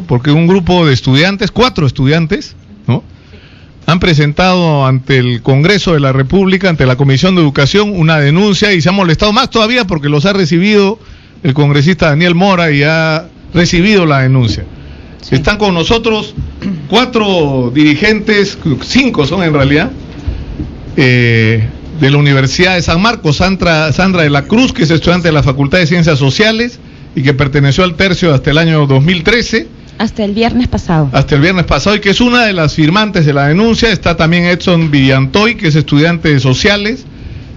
porque un grupo de estudiantes, 4 estudiantes, ¿no?, han presentado ante el Congreso de la República, ante la Comisión de Educación, una denuncia y se han molestado más todavía porque los ha recibido el congresista Daniel Mora y ha recibido la denuncia. Sí. Están con nosotros 4 dirigentes, 5 son en realidad, de la Universidad de San Marcos. Sandra de la Cruz, que es estudiante de la Facultad de Ciencias Sociales y que perteneció al tercio hasta el año 2013. Hasta el viernes pasado. Hasta el viernes pasado, y que es una de las firmantes de la denuncia. Está también Edson Villantoy, que es estudiante de Sociales.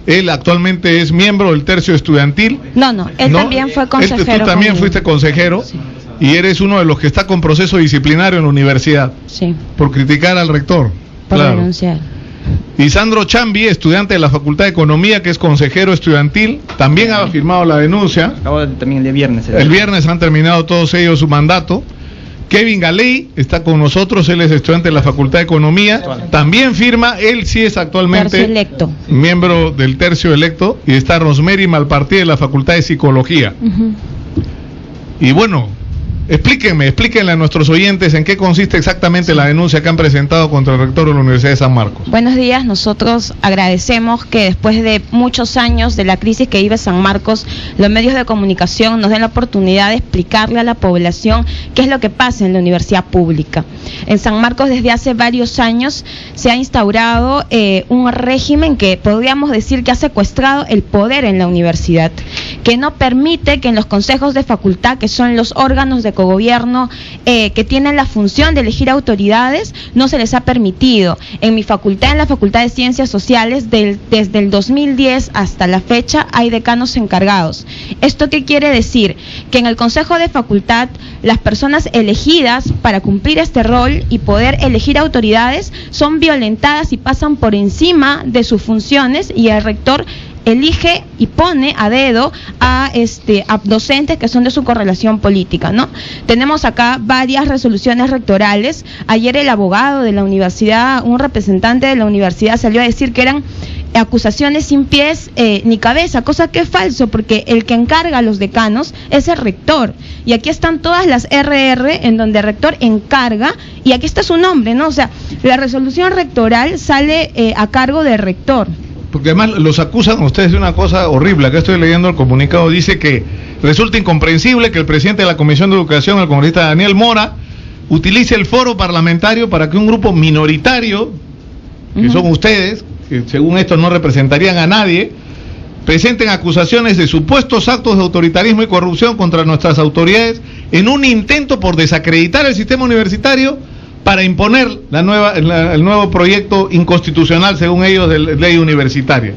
Él actualmente es miembro del tercio estudiantil. No, él también fue consejero. Tú también fuiste consejero, sí. Y eres uno de los que está con proceso disciplinario en la universidad. Sí. Por criticar al rector. Por denunciar. Y Sandro Chambi, estudiante de la Facultad de Economía, que es consejero estudiantil, también ha firmado la denuncia. Acabó también el día viernes. El viernes han terminado todos ellos su mandato. Kevin Galey está con nosotros, él es estudiante de la Facultad de Economía, también firma, él sí es actualmente miembro del tercio electo, y está Rosemary Malpartí de la Facultad de Psicología. Y bueno, explíquenle a nuestros oyentes en qué consiste exactamente la denuncia que han presentado contra el rector de la Universidad de San Marcos. Buenos días, nosotros agradecemos que después de muchos años de la crisis que vive San Marcos, los medios de comunicación nos den la oportunidad de explicarle a la población qué es lo que pasa en la universidad pública. En San Marcos desde hace varios años se ha instaurado un régimen que podríamos decir que ha secuestrado el poder en la universidad, que no permite que en los consejos de facultad, que son los órganos de cogobierno que tienen la función de elegir autoridades, no se les ha permitido. En mi facultad, en la Facultad de Ciencias Sociales, desde el 2010 hasta la fecha, hay decanos encargados. ¿Esto qué quiere decir? Que en el consejo de facultad, las personas elegidas para cumplir este rol y poder elegir autoridades son violentadas y pasan por encima de sus funciones, y el rector elige y pone a dedo a docentes que son de su correlación política, ¿no? Tenemos acá varias resoluciones rectorales. Ayer el abogado de la universidad, un representante de la universidad, salió a decir que eran acusaciones sin pies ni cabeza, cosa que es falso, porque el que encarga a los decanos es el rector, y aquí están todas las RR en donde el rector encarga, y aquí está su nombre, ¿no? O sea, la resolución rectoral sale a cargo del rector. Porque además los acusan a ustedes de una cosa horrible. Acá estoy leyendo el comunicado, dice que resulta incomprensible que el presidente de la Comisión de Educación, el congresista Daniel Mora, utilice el foro parlamentario para que un grupo minoritario, que son ustedes, que según esto no representarían a nadie, presenten acusaciones de supuestos actos de autoritarismo y corrupción contra nuestras autoridades en un intento por desacreditar el sistema universitario, para imponer el nuevo proyecto inconstitucional, según ellos, de ley universitaria.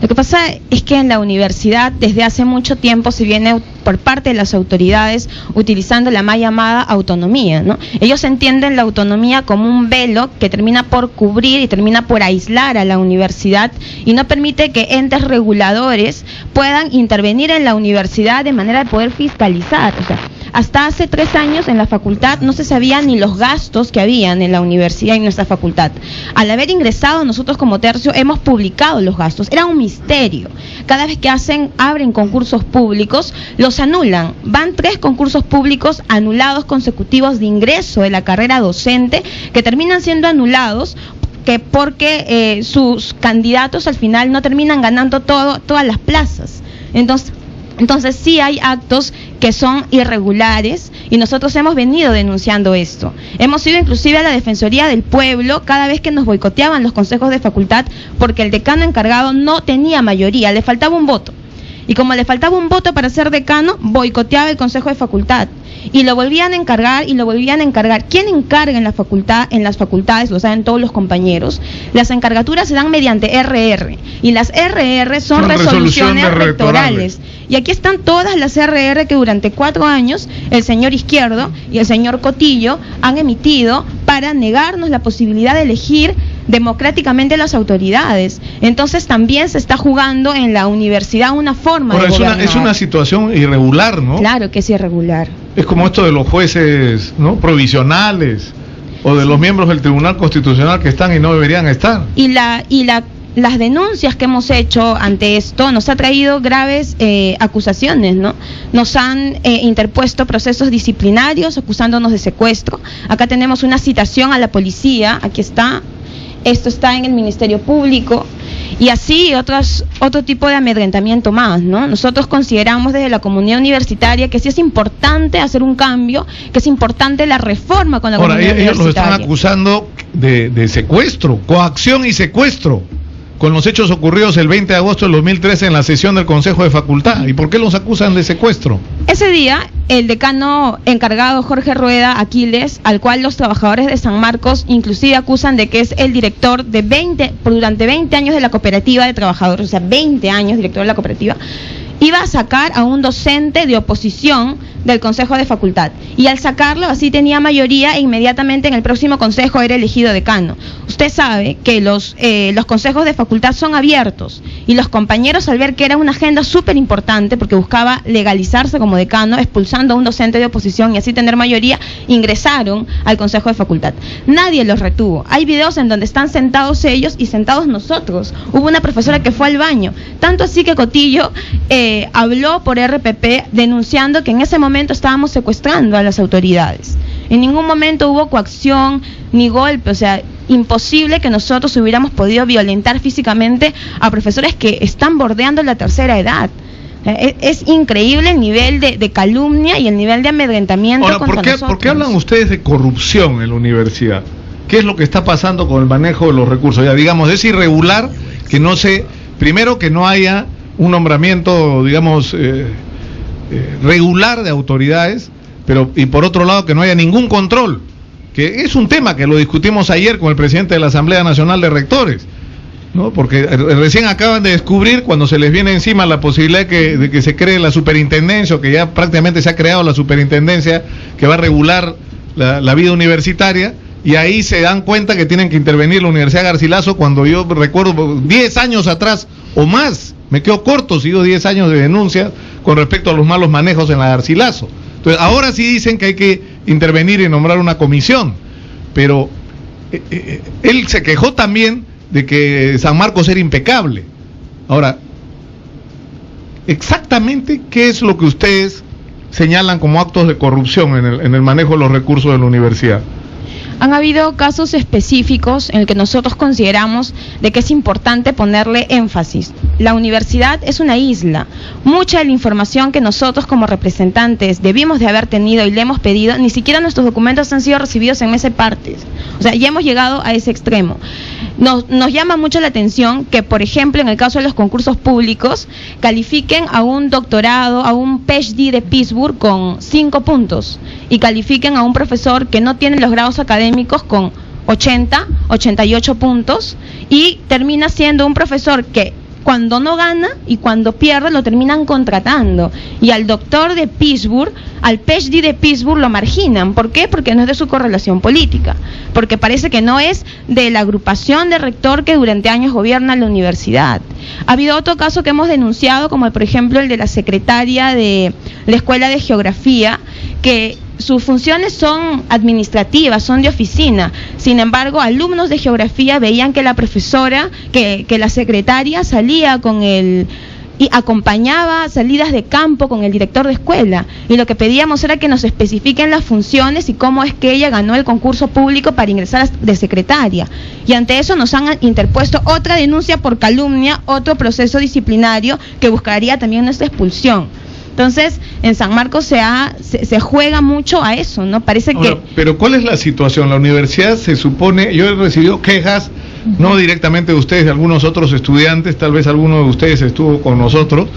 Lo que pasa es que en la universidad desde hace mucho tiempo se viene por parte de las autoridades utilizando la mal llamada autonomía, ¿no? Ellos entienden la autonomía como un velo que termina por cubrir y termina por aislar a la universidad, y no permite que entes reguladores puedan intervenir en la universidad de manera de poder fiscalizar. O sea, hasta hace 3 años en la facultad no se sabían ni los gastos que habían en la universidad y en nuestra facultad. Al haber ingresado nosotros como tercio hemos publicado los gastos, era un misterio. Cada vez que abren concursos públicos, los anulan. Van 3 concursos públicos anulados consecutivos de ingreso de la carrera docente, que terminan siendo anulados porque sus candidatos al final no terminan ganando todas las plazas. Entonces sí hay actos que son irregulares, y nosotros hemos venido denunciando esto. Hemos ido inclusive a la Defensoría del Pueblo cada vez que nos boicoteaban los consejos de facultad, porque el decano encargado no tenía mayoría, le faltaba un voto. Y como le faltaba un voto para ser decano, boicoteaba el consejo de facultad. Y lo volvían a encargar y lo volvían a encargar. ¿Quién encarga en la facultad? En las facultades, lo saben todos los compañeros, las encargaturas se dan mediante RR. Y las RR son resoluciones rectorales. Y aquí están todas las RR que durante 4 años el señor Izquierdo y el señor Cotillo han emitido para negarnos la posibilidad de elegir democráticamente las autoridades. Entonces también se está jugando en la universidad una forma de gobernar. Es una situación irregular, ¿no? Claro que es irregular. Es como esto de los jueces, ¿no?, provisionales, o de los miembros del Tribunal Constitucional que están y no deberían estar. Y la las denuncias que hemos hecho ante esto nos ha traído graves acusaciones, ¿no? Nos han interpuesto procesos disciplinarios acusándonos de secuestro. Acá tenemos una citación a la policía, aquí está. Esto está en el Ministerio Público y así otro tipo de amedrentamiento más, ¿no? Nosotros consideramos desde la comunidad universitaria que sí es importante hacer un cambio, que es importante la reforma con la comunidad universitaria. Ellos lo están acusando de secuestro, coacción y secuestro, con los hechos ocurridos el 20 de agosto del 2013 en la sesión del Consejo de Facultad. ¿Y por qué los acusan de secuestro? Ese día, el decano encargado Jorge Rueda Aquiles, al cual los trabajadores de San Marcos inclusive acusan de que es el director durante 20 años de la cooperativa de trabajadores, o sea, 20 años director de la cooperativa, iba a sacar a un docente de oposición del Consejo de Facultad. Y al sacarlo, así tenía mayoría e inmediatamente en el próximo consejo era elegido decano. Usted sabe que los consejos de facultad son abiertos y los compañeros, al ver que era una agenda súper importante porque buscaba legalizarse como decano, expulsando a un docente de oposición y así tener mayoría, ingresaron al Consejo de Facultad. Nadie los retuvo. Hay videos en donde están sentados ellos y sentados nosotros. Hubo una profesora que fue al baño. Tanto así que Cotillo habló por RPP denunciando que en ese momento estábamos secuestrando a las autoridades. En ningún momento hubo coacción ni golpe, o sea, imposible que nosotros hubiéramos podido violentar físicamente a profesores que están bordeando la tercera edad. Es increíble el nivel de calumnia y el nivel de amedrentamiento. Ahora, ¿por qué hablan ustedes de corrupción en la universidad? ¿Qué es lo que está pasando con el manejo de los recursos? Ya digamos, es irregular que primero que no haya un nombramiento, digamos, regular de autoridades, y por otro lado que no haya ningún control, que es un tema que lo discutimos ayer con el presidente de la Asamblea Nacional de Rectores, ¿no? Porque recién acaban de descubrir, cuando se les viene encima la posibilidad de que se cree la superintendencia, o que ya prácticamente se ha creado la superintendencia que va a regular la vida universitaria, y ahí se dan cuenta que tienen que intervenir la Universidad Garcilaso, cuando yo recuerdo 10 años atrás o más, me quedo corto, sigo 10 años de denuncia con respecto a los malos manejos en la Garcilaso. Entonces, ahora sí dicen que hay que intervenir y nombrar una comisión, pero él se quejó también de que San Marcos era impecable. Ahora, exactamente qué es lo que ustedes señalan como actos de corrupción en el manejo de los recursos de la universidad. Han habido casos específicos en el que nosotros consideramos de que es importante ponerle énfasis. La universidad es una isla. Mucha de la información que nosotros como representantes debimos de haber tenido y le hemos pedido, ni siquiera nuestros documentos han sido recibidos en meses partes. O sea, ya hemos llegado a ese extremo. Nos llama mucho la atención que, por ejemplo, en el caso de los concursos públicos, califiquen a un doctorado, a un PhD de Pittsburgh con 5 puntos y califiquen a un profesor que no tiene los grados académicos con 80, 88 puntos y termina siendo un profesor que cuando no gana y cuando pierde lo terminan contratando, y al doctor de Pittsburgh, al PhD de Pittsburgh lo marginan. ¿Por qué? Porque no es de su correlación política, porque parece que no es de la agrupación de rector que durante años gobierna la universidad. Ha habido otro caso que hemos denunciado, como por ejemplo el de la secretaria de la Escuela de Geografía, que sus funciones son administrativas, son de oficina. Sin embargo, alumnos de geografía veían que la profesora, que la secretaria salía con y acompañaba salidas de campo con el director de escuela, y lo que pedíamos era que nos especifiquen las funciones y cómo es que ella ganó el concurso público para ingresar de secretaria, y ante eso nos han interpuesto otra denuncia por calumnia, otro proceso disciplinario que buscaría también nuestra expulsión. Entonces, en San Marcos se juega mucho a eso, ¿no? Parece ahora, que... Pero ¿cuál es la situación? La universidad se supone, yo he recibido quejas, no directamente de ustedes, de algunos otros estudiantes, tal vez alguno de ustedes estuvo con nosotros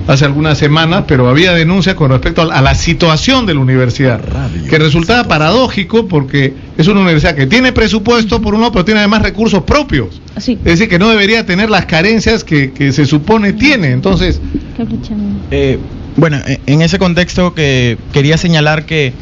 hace algunas semanas, pero había denuncias con respecto a la situación de la universidad, que resultaba paradójico porque es una universidad que tiene presupuesto por un lado, pero tiene además recursos propios. Sí. Es decir, que no debería tener las carencias que se supone tiene. Entonces... Bueno, en ese contexto que quería señalar que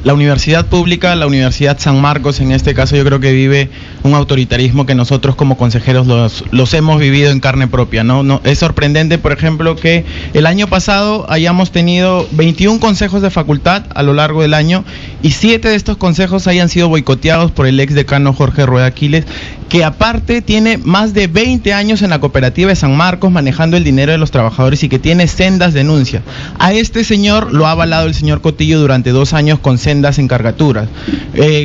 La universidad pública, la Universidad San Marcos, en este caso yo creo que vive un autoritarismo que nosotros como consejeros los hemos vivido en carne propia, ¿no? Es sorprendente, por ejemplo, que el año pasado hayamos tenido 21 consejos de facultad a lo largo del año y 7 de estos consejos hayan sido boicoteados por el ex decano Jorge Rueda Aquiles, que aparte tiene más de 20 años en la cooperativa de San Marcos manejando el dinero de los trabajadores y que tiene sendas denuncias. A este señor lo ha avalado el señor Cotillo durante 2 años con sendas encargaturas.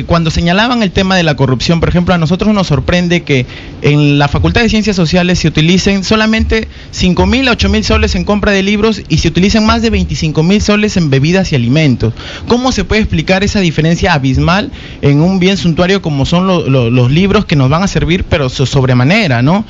Cuando señalaban el tema de la corrupción, por ejemplo, a nosotros nos sorprende que en la Facultad de Ciencias Sociales se utilicen solamente 5.000 a 8.000 soles en compra de libros y se utilicen más de 25.000 soles en bebidas y alimentos. ¿Cómo se puede explicar esa diferencia abismal en un bien suntuario como son los libros que nos van a servir, pero sobremanera, ¿no?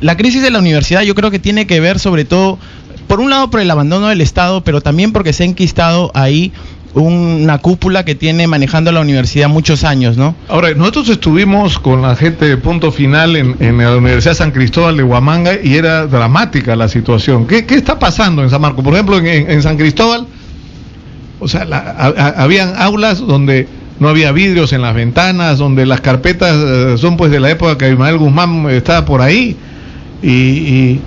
La crisis de la universidad yo creo que tiene que ver sobre todo, por un lado, por el abandono del Estado, pero también porque se ha enquistado ahí una cúpula que tiene manejando la universidad muchos años, ¿no? Ahora, nosotros estuvimos con la gente de Punto Final en la Universidad San Cristóbal de Huamanga y era dramática la situación. ¿Qué está pasando en San Marcos? Por ejemplo, en San Cristóbal, o sea, habían aulas donde no había vidrios en las ventanas, donde las carpetas son pues de la época que Ismael Guzmán estaba por ahí y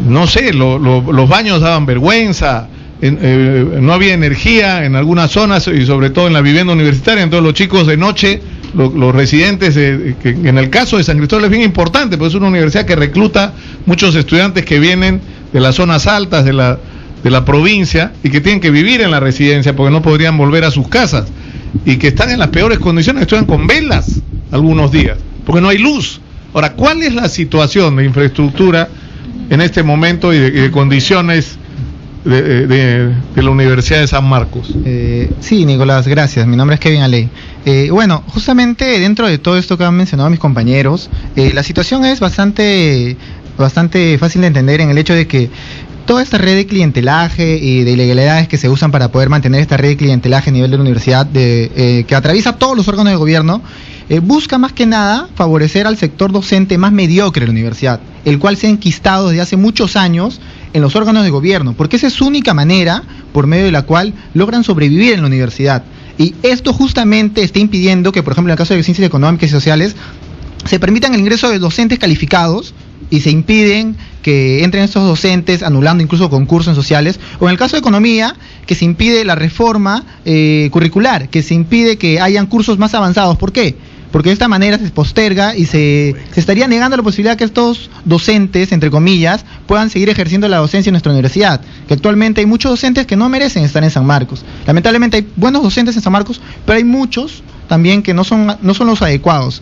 no sé, los baños daban vergüenza. No había energía en algunas zonas y sobre todo en la vivienda universitaria. Entonces los chicos de noche, los residentes, que en el caso de San Cristóbal es bien importante, porque es una universidad que recluta muchos estudiantes que vienen de las zonas altas de la provincia y que tienen que vivir en la residencia porque no podrían volver a sus casas y que están en las peores condiciones, estudian con velas algunos días porque no hay luz. Ahora, ¿cuál es la situación de infraestructura en este momento y de condiciones de la Universidad de San Marcos? Sí, Nicolás, gracias. Mi nombre es Kevin Aley. Bueno, justamente dentro de todo esto que han mencionado mis compañeros, la situación es bastante fácil de entender en el hecho de que toda esta red de clientelaje y de ilegalidades que se usan para poder mantener esta red de clientelaje a nivel de la universidad, que atraviesa todos los órganos de gobierno, busca más que nada favorecer al sector docente más mediocre de la universidad, el cual se ha enquistado desde hace muchos años en los órganos de gobierno, porque esa es su única manera por medio de la cual logran sobrevivir en la universidad. Y esto justamente está impidiendo que, por ejemplo, en el caso de Ciencias Económicas y Sociales, se permitan el ingreso de docentes calificados y se impiden que entren estos docentes anulando incluso concursos en sociales, o en el caso de Economía, que se impide la reforma curricular, que se impide que hayan cursos más avanzados. ¿Por qué? Porque de esta manera se posterga y se estaría negando la posibilidad que estos docentes, entre comillas, puedan seguir ejerciendo la docencia en nuestra universidad, que actualmente hay muchos docentes que no merecen estar en San Marcos. Lamentablemente hay buenos docentes en San Marcos, pero hay muchos también que no son los adecuados.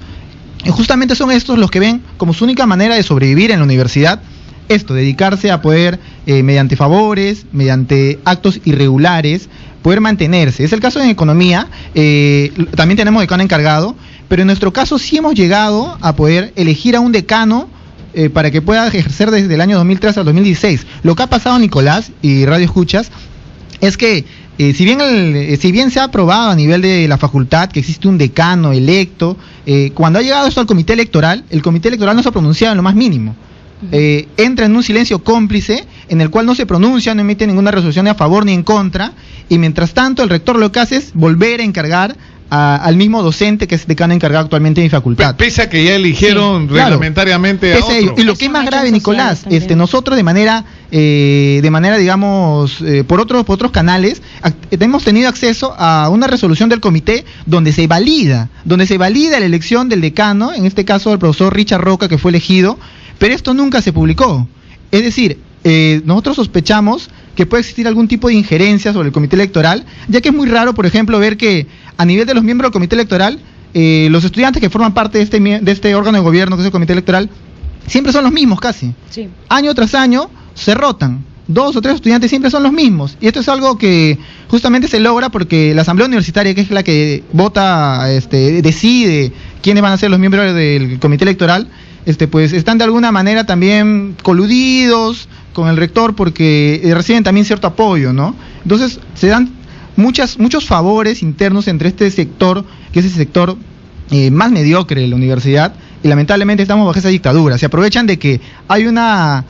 Y justamente son estos los que ven como su única manera de sobrevivir en la universidad, dedicarse a poder, mediante favores, mediante actos irregulares, poder mantenerse. Es el caso en Economía, también tenemos decano encargado, pero en nuestro caso sí hemos llegado a poder elegir a un decano para que pueda ejercer desde el año 2003 al 2016. Lo que ha pasado, Nicolás y Radio Escuchas, es que si bien se ha aprobado a nivel de la facultad que existe un decano electo, cuando ha llegado esto al comité electoral, el comité electoral no se ha pronunciado en lo más mínimo. Entra en un silencio cómplice en el cual no se pronuncia, no emite ninguna resolución ni a favor ni en contra, y mientras tanto el rector lo que hace es volver a encargar al mismo docente que es decano encargado actualmente en mi facultad. Pese a que ya eligieron reglamentariamente a otro. Y lo que es más grave, Nicolás, nosotros de manera digamos, por otros canales, hemos tenido acceso a una resolución del comité donde se valida la elección del decano, en este caso el profesor Richard Roca, que fue elegido, pero esto nunca se publicó. Es decir, nosotros sospechamos que puede existir algún tipo de injerencia sobre el comité electoral, ya que es muy raro, por ejemplo, ver que a nivel de los miembros del comité electoral, los estudiantes que forman parte de este órgano de gobierno, que es el comité electoral, siempre son los mismos casi. Sí. Año tras año se rotan. 2 o 3 estudiantes siempre son los mismos. Y esto es algo que justamente se logra porque la asamblea universitaria, que es la que vota, decide quiénes van a ser los miembros del comité electoral, pues están de alguna manera también coludidos con el rector porque reciben también cierto apoyo, ¿no? Entonces se dan muchos favores internos entre este sector, que es el sector más mediocre de la universidad, y lamentablemente estamos bajo esa dictadura. Se aprovechan de que hay una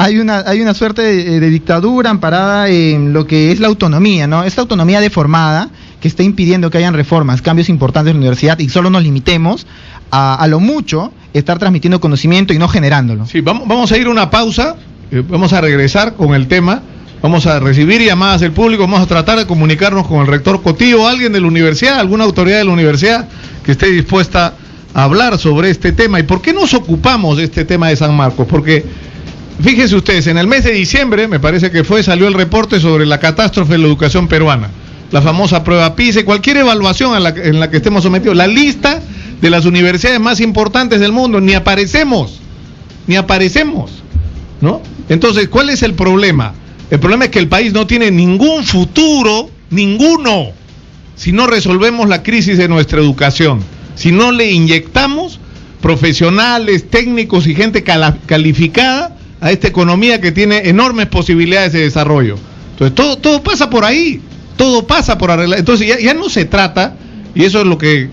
hay una suerte de dictadura amparada en lo que es la autonomía, ¿no? Esta autonomía deformada que está impidiendo que hayan reformas, cambios importantes en la universidad y solo nos limitemos a lo mucho estar transmitiendo conocimiento y no generándolo. Sí, vamos a ir a una pausa, vamos a regresar con el tema, vamos a recibir llamadas del público, vamos a tratar de comunicarnos con el rector Cotillo, alguien de la universidad, alguna autoridad de la universidad que esté dispuesta a hablar sobre este tema. ¿Y por qué nos ocupamos de este tema de San Marcos? Porque fíjense ustedes, en el mes de diciembre, me parece que salió el reporte sobre la catástrofe de la educación peruana, la famosa prueba PISA, cualquier evaluación en la que estemos sometidos, la lista de las universidades más importantes del mundo, ni aparecemos, ¿no? Entonces, ¿cuál es el problema? El problema es que el país no tiene ningún futuro, ninguno, si no resolvemos la crisis de nuestra educación, si no le inyectamos profesionales, técnicos y gente calificada a esta economía que tiene enormes posibilidades de desarrollo. Entonces, todo pasa por ahí, todo pasa por arreglar. Entonces, ya no se trata, y eso es lo que,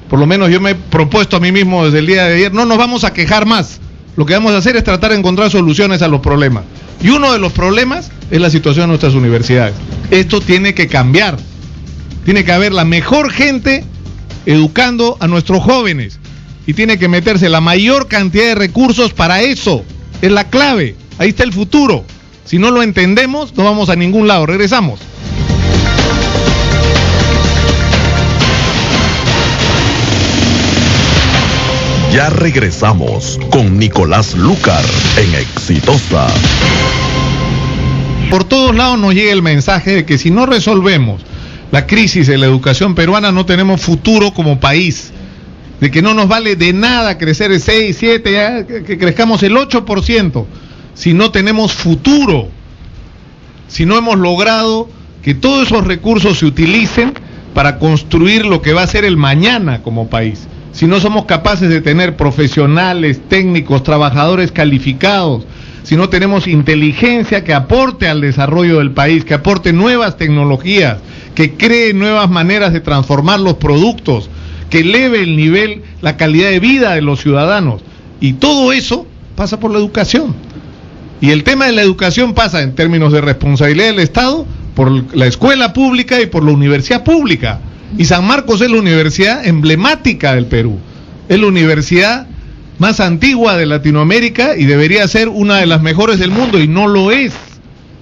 por lo menos yo me he propuesto a mí mismo desde el día de ayer, no nos vamos a quejar más. Lo que vamos a hacer es tratar de encontrar soluciones a los problemas. Y uno de los problemas es la situación de nuestras universidades. Esto tiene que cambiar. Tiene que haber la mejor gente educando a nuestros jóvenes. Y tiene que meterse la mayor cantidad de recursos para eso. Es la clave. Ahí está el futuro. Si no lo entendemos, no vamos a ningún lado. Regresamos. Ya regresamos con Nicolás Lucar en Exitosa. Por todos lados nos llega el mensaje de que si no resolvemos la crisis de la educación peruana no tenemos futuro como país, de que no nos vale de nada crecer el 6, 7, ya, que crezcamos el 8%, si no tenemos futuro, si no hemos logrado que todos esos recursos se utilicen para construir lo que va a ser el mañana como país. Si no somos capaces de tener profesionales, técnicos, trabajadores calificados, si no tenemos inteligencia que aporte al desarrollo del país, que aporte nuevas tecnologías, que cree nuevas maneras de transformar los productos, que eleve el nivel, la calidad de vida de los ciudadanos. Y todo eso pasa por la educación. Y el tema de la educación pasa en términos de responsabilidad del Estado, por la escuela pública y por la universidad pública. Y San Marcos es la universidad emblemática del Perú, es la universidad más antigua de Latinoamérica y debería ser una de las mejores del mundo y no lo es.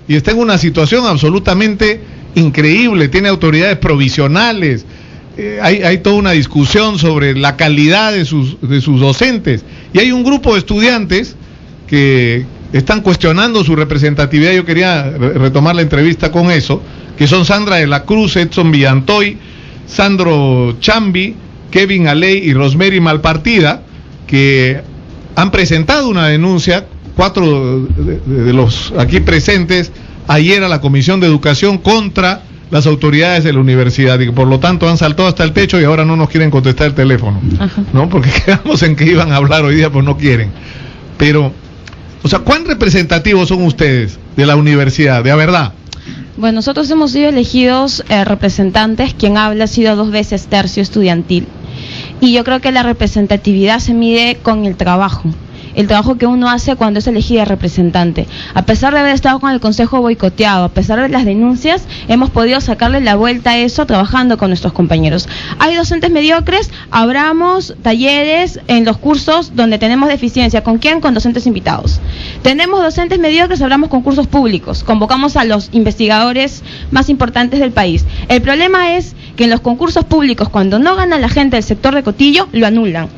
Y está en una situación absolutamente increíble, tiene autoridades provisionales, hay toda una discusión sobre la calidad de sus docentes y hay un grupo de estudiantes que están cuestionando su representatividad. Yo quería retomar la entrevista con eso, que son Sandra de la Cruz, Edson Villantoy, Sandro Chambi, Kevin Aley y Rosemary Malpartida, que han presentado una denuncia, 4 de los aquí presentes, ayer a la Comisión de Educación contra las autoridades de la universidad, y que por lo tanto han saltado hasta el techo y ahora no nos quieren contestar el teléfono. Ajá. ¿No? Porque quedamos en que iban a hablar hoy día, pues no quieren. Pero, o sea, ¿cuán representativos son ustedes de la universidad, de la verdad? Bueno, nosotros hemos sido elegidos representantes, quien habla ha sido 2 veces tercio estudiantil. Y yo creo que la representatividad se mide con el trabajo que uno hace cuando es elegida representante. A pesar de haber estado con el consejo boicoteado, a pesar de las denuncias, hemos podido sacarle la vuelta a eso trabajando con nuestros compañeros. Hay docentes mediocres, abramos talleres en los cursos donde tenemos deficiencia. ¿Con quién? Con docentes invitados. Tenemos docentes mediocres, abramos concursos públicos, convocamos a los investigadores más importantes del país. El problema es que en los concursos públicos, cuando no gana la gente del sector de Cotillo, lo anulan.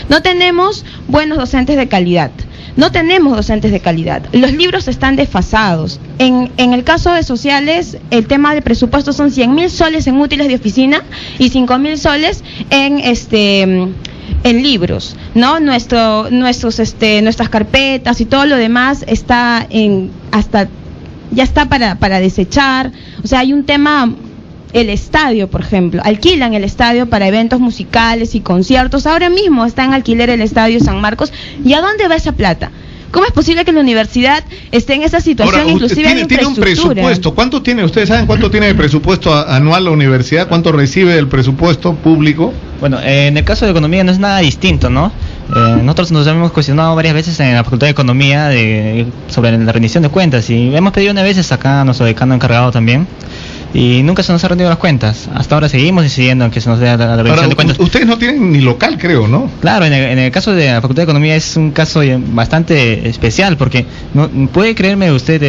No tenemos buenos docentes de calidad. Los libros están desfasados. En el caso de sociales, el tema del presupuesto son 100.000 soles en útiles de oficina y 5.000 soles en libros, ¿no? Nuestras carpetas y todo lo demás está ya está para desechar. O sea, hay un tema. El estadio, por ejemplo, alquilan el estadio para eventos musicales y conciertos. Ahora mismo está en alquiler el estadio San Marcos. ¿Y a dónde va esa plata? ¿Cómo es posible que la universidad esté en esa situación? Ahora, inclusive tiene un presupuesto. ¿Cuánto tiene? ¿Ustedes saben cuánto tiene de presupuesto anual la universidad? ¿Cuánto recibe del presupuesto público? Bueno, en el caso de economía no es nada distinto, ¿no? Nosotros nos hemos cuestionado varias veces en la Facultad de Economía sobre la rendición de cuentas, y hemos pedido una vez acá a nuestro decano encargado también, y nunca se nos ha rendido las cuentas. Hasta ahora seguimos incidiendo en que se nos dé la rendición de cuentas. Ustedes no tienen ni local, creo, ¿no? Claro, en el caso de la Facultad de Economía es un caso bastante especial, porque no puede creerme usted,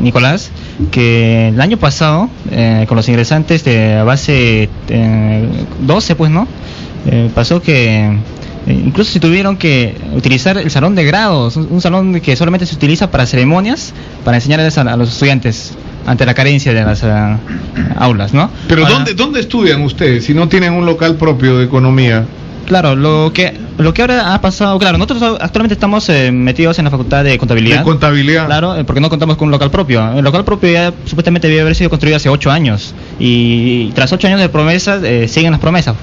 Nicolás, que el año pasado, con los ingresantes de base 12, pues, ¿no? Pasó que incluso si tuvieron que utilizar el salón de grados, un salón que solamente se utiliza para ceremonias, para enseñarles a los estudiantes ante la carencia de las aulas, ¿no? Pero ¿dónde estudian ustedes si no tienen un local propio de economía? Claro, lo que ahora ha pasado, claro, nosotros actualmente estamos metidos en la Facultad de Contabilidad. De Contabilidad. Claro, porque no contamos con un local propio. El local propio ya supuestamente debía haber sido construido hace 8 años. Y tras 8 años de promesas, siguen las promesas.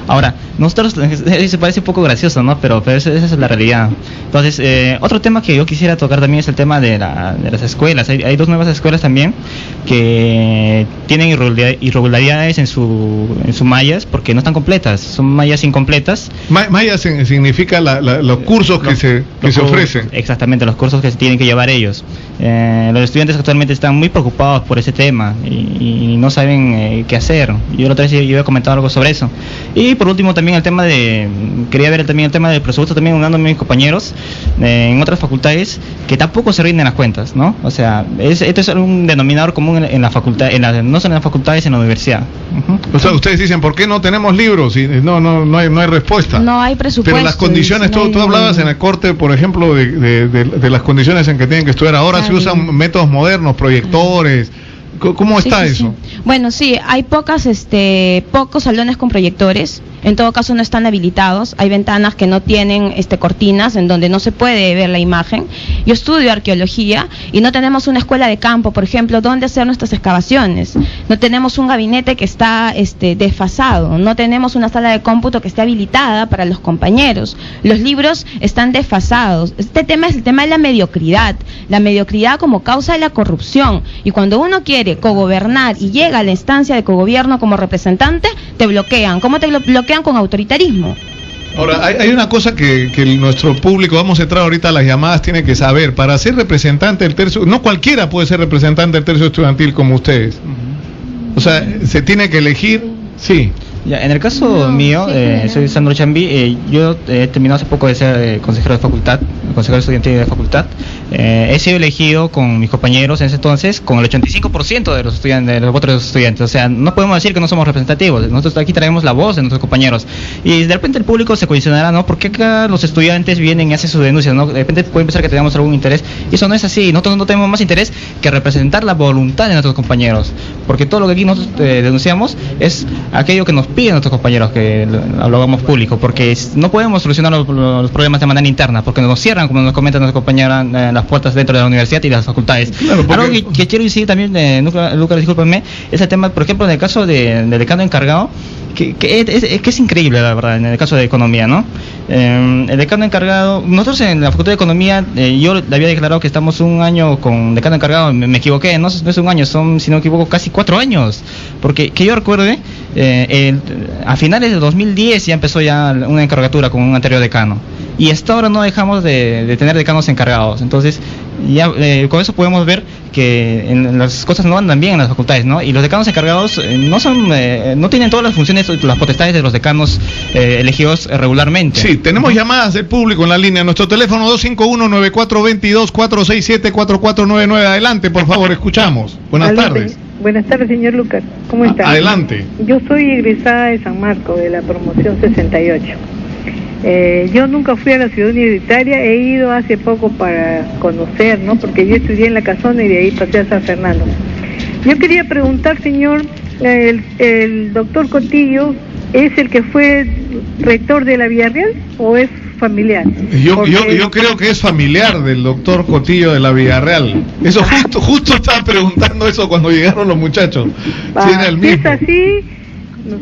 Ahora, nosotros, se parece un poco gracioso, ¿no? Pero esa es la realidad. Entonces, otro tema que yo quisiera tocar también es el tema de las escuelas. Hay 2 nuevas escuelas también que tienen irregularidades en sus mallas, porque no están completas, son mallas incompletas. Mallas significa los cursos que se ofrecen. Exactamente, los cursos que se tienen que llevar ellos. Los estudiantes actualmente están muy preocupados por ese tema y no saben qué hacer. Yo la otra vez yo había comentado algo sobre eso. Y por último también quería ver también el tema del presupuesto, también unando a mis compañeros en otras facultades que tampoco se rinden las cuentas, ¿no? O sea, esto es un denominador común en la facultad, no solo en las facultades, en la universidad. O sea, ustedes dicen, ¿por qué no tenemos libros? Y no hay respuesta. No hay presupuesto. Pero las condiciones, tú hablabas en el corte, por ejemplo, de las condiciones en que tienen que estudiar. Ahora se usan métodos modernos, proyectores. ¿Cómo está eso? Sí. Bueno, sí, hay pocos salones con proyectores. En todo caso no están habilitados. Hay ventanas que no tienen cortinas en donde no se puede ver la imagen. Yo estudio arqueología y no tenemos una escuela de campo, por ejemplo, donde hacer nuestras excavaciones. No tenemos un gabinete que está desfasado. No tenemos una sala de cómputo que esté habilitada para los compañeros. Los libros están desfasados. Este tema es el tema de la mediocridad. La mediocridad como causa de la corrupción. Y cuando uno quiere cogobernar y llega a la instancia de cogobierno como representante, te bloquean. ¿Cómo te bloquean? Con autoritarismo. Ahora, hay una cosa que nuestro público, vamos a entrar ahorita a las llamadas, tiene que saber. Para ser representante del tercio, no cualquiera puede ser representante del tercio estudiantil como ustedes. O sea, se tiene que elegir, sí. Ya, en el caso mío, soy Sandro Chambi, yo he terminado hace poco de ser consejero de facultad, consejero estudiantil de facultad. He sido elegido con mis compañeros en ese entonces con el 85% de los estudiantes, de los votos de los estudiantes. O sea, no podemos decir que no somos representativos. Nosotros aquí traemos la voz de nuestros compañeros. Y de repente el público se cuestionará, ¿no? ¿Por qué acá los estudiantes vienen y hacen sus denuncias, ¿no? De repente pueden pensar que tenemos algún interés. Y eso no es así. Nosotros no tenemos más interés que representar la voluntad de nuestros compañeros. Porque todo lo que aquí nosotros denunciamos es aquello que nos piden nuestros compañeros, que lo hagamos público. Porque no podemos solucionar los problemas de manera interna, porque nos cierran, como nos comentan nuestros compañeros, las puertas dentro de la universidad y las facultades. Claro, porque... Algo que quiero incidir también, Lucas, discúlpame, es el tema, por ejemplo, en el caso del decano encargado, que es increíble, la verdad, en el caso de economía, ¿no? El decano encargado, nosotros en la Facultad de Economía, yo le había declarado que estamos un año con decano encargado, me equivoqué, no es un año, son, si no me equivoco, casi 4 años, porque que yo recuerde, a finales de 2010 ya empezó ya una encargatura con un anterior decano, y hasta ahora no dejamos de tener decanos encargados. Entonces ya con eso podemos ver que las cosas no andan bien en las facultades, ¿no? Y los decanos encargados no tienen todas las funciones, las potestades de los decanos elegidos regularmente. Sí, tenemos llamadas del público en la línea. Nuestro teléfono 251-9422-467-4499. Adelante, por favor, escuchamos. Buenas tardes. Buenas tardes, señor Lucas. ¿Cómo está? Adelante. Yo soy egresada de San Marcos, de la promoción 68. Yo nunca fui a la ciudad universitaria, he ido hace poco para conocer, ¿no? Porque yo estudié en La Casona y de ahí pasé a San Fernando. Yo quería preguntar, señor, el doctor Cotillo, ¿es el que fue rector de la Villarreal o es familiar? Yo creo que es familiar del doctor Cotillo de la Villarreal. Eso justo estaba preguntando eso cuando llegaron los muchachos. Si era el mismo. Si es así,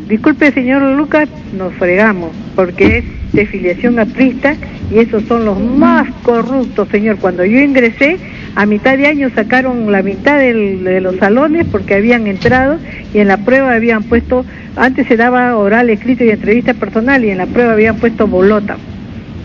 disculpe, señor Lucas, nos fregamos, porque es de filiación aprista y esos son los más corruptos, señor. Cuando yo ingresé, a mitad de año sacaron la mitad de los salones porque habían entrado y en la prueba habían puesto, antes se daba oral, escrito y entrevista personal, y en la prueba habían puesto bolota.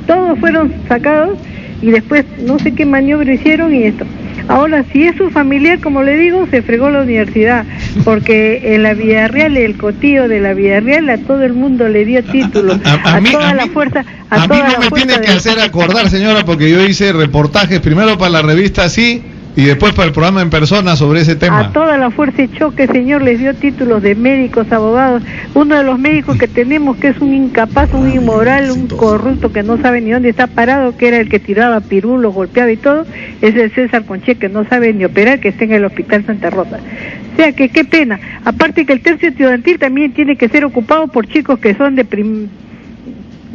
todos fueron sacados y después no sé qué maniobra hicieron y esto. Ahora, si es su familiar, como le digo, se fregó la universidad, porque en la Villarreal, el cotillo de la Villarreal, a todo el mundo le dio títulos, a toda la fuerza. A mí no me tiene que hacer acordar, señora, porque yo hice reportajes primero para la revista Sí y después para el programa En Persona sobre ese tema. A toda la fuerza de choque, señor, les dio títulos de médicos, abogados. Uno de los médicos que tenemos, que es un incapaz, un inmoral, un corrupto que no sabe ni dónde está parado, que era el que tiraba pirulos, golpeaba y todo, es el César Conché, que no sabe ni operar, que está en el Hospital Santa Rosa. O sea, que qué pena. Aparte que el tercio estudiantil también tiene que ser ocupado por chicos que son de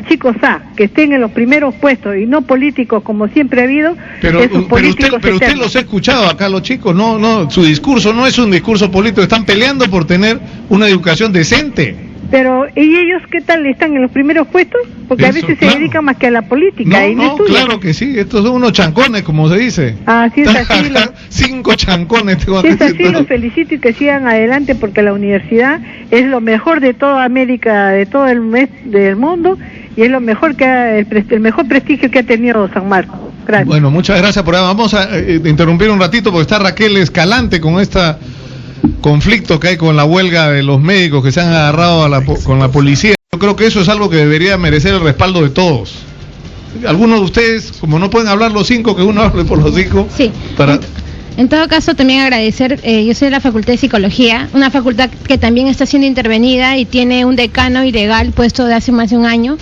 chicos que estén en los primeros puestos y no políticos como siempre ha habido. Pero usted los ha escuchado acá, los chicos, no, su discurso no es un discurso político, están peleando por tener una educación decente. Pero, ¿y ellos qué tal? ¿Están en los primeros puestos? Porque a veces se dedican más que a la política. No, claro que sí, estos son unos chancones, como se dice. Sí, es así. 5 chancones. Si es así, los felicito y que sigan adelante, porque la universidad es lo mejor de toda América, de todo el mundo, y es lo mejor el mejor prestigio que ha tenido San Marcos. Gracias. Bueno, muchas gracias por ahí. Vamos a interrumpir un ratito porque está Raquel Escalante con esta conflicto que hay con la huelga de los médicos que se han agarrado con la policía. Yo creo que eso es algo que debería merecer el respaldo de todos. Algunos de ustedes, como no pueden hablar los 5, que uno hable por los 5. Sí. En todo caso, también agradecer, yo soy de la Facultad de Psicología, una facultad que también está siendo intervenida y tiene un decano ilegal puesto de hace más de un año,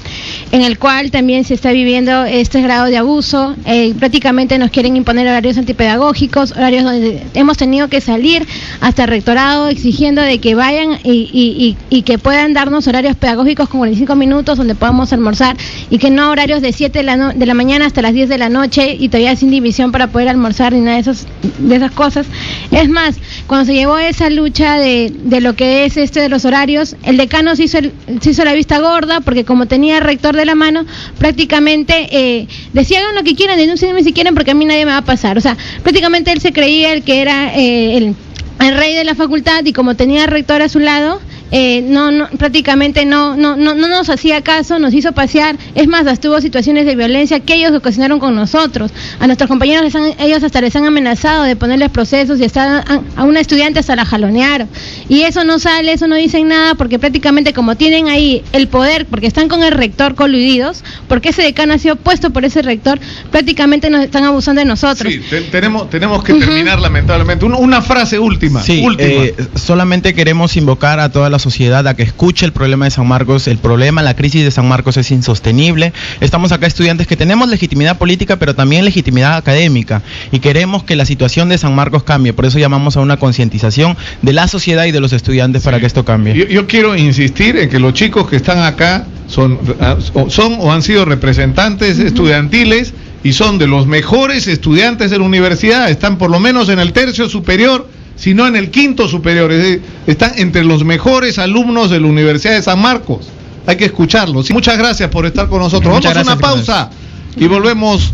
en el cual también se está viviendo este grado de abuso. Prácticamente nos quieren imponer horarios antipedagógicos, horarios donde hemos tenido que salir hasta el rectorado exigiendo de que vayan y que puedan darnos horarios pedagógicos con 45 minutos donde podamos almorzar, y que no horarios de 7 de la mañana hasta las 10 de la noche y todavía sin división para poder almorzar ni nada de esas cosas. Es más, cuando se llevó esa lucha de lo que es de los horarios, el decano se hizo la vista gorda, porque como tenía el rector de la mano, prácticamente decía: hagan lo que quieran, denúncienme si quieren, porque a mí nadie me va a pasar. O sea, prácticamente él se creía el que era el rey de la facultad, y como tenía el rector a su lado, prácticamente no nos hacía caso, nos hizo pasear. Es más, hasta hubo situaciones de violencia que ellos ocasionaron con nosotros. A nuestros compañeros ellos hasta les han amenazado de ponerles procesos, y hasta a una estudiante hasta la jalonearon. Y eso no sale, eso no dicen nada, porque prácticamente como tienen ahí el poder, porque están con el rector coludidos, porque ese decano ha sido puesto por ese rector, prácticamente nos están abusando de nosotros. Sí, tenemos que terminar lamentablemente. Una frase última. Sí, solamente queremos invocar a toda la sociedad a que escuche el problema de San Marcos. La crisis de San Marcos es insostenible. Estamos acá estudiantes que tenemos legitimidad política, pero también legitimidad académica, y queremos que la situación de San Marcos cambie. Por eso llamamos a una concientización de la sociedad y de los estudiantes para que esto cambie. Yo quiero insistir en que los chicos que están acá son o han sido representantes estudiantiles, y son de los mejores estudiantes de la universidad. Están por lo menos en el tercio superior, sino en el quinto superior. Es decir, están entre los mejores alumnos de la Universidad de San Marcos. Hay que escucharlos. Muchas gracias por estar con nosotros. Vamos a hacer una pausa y volvemos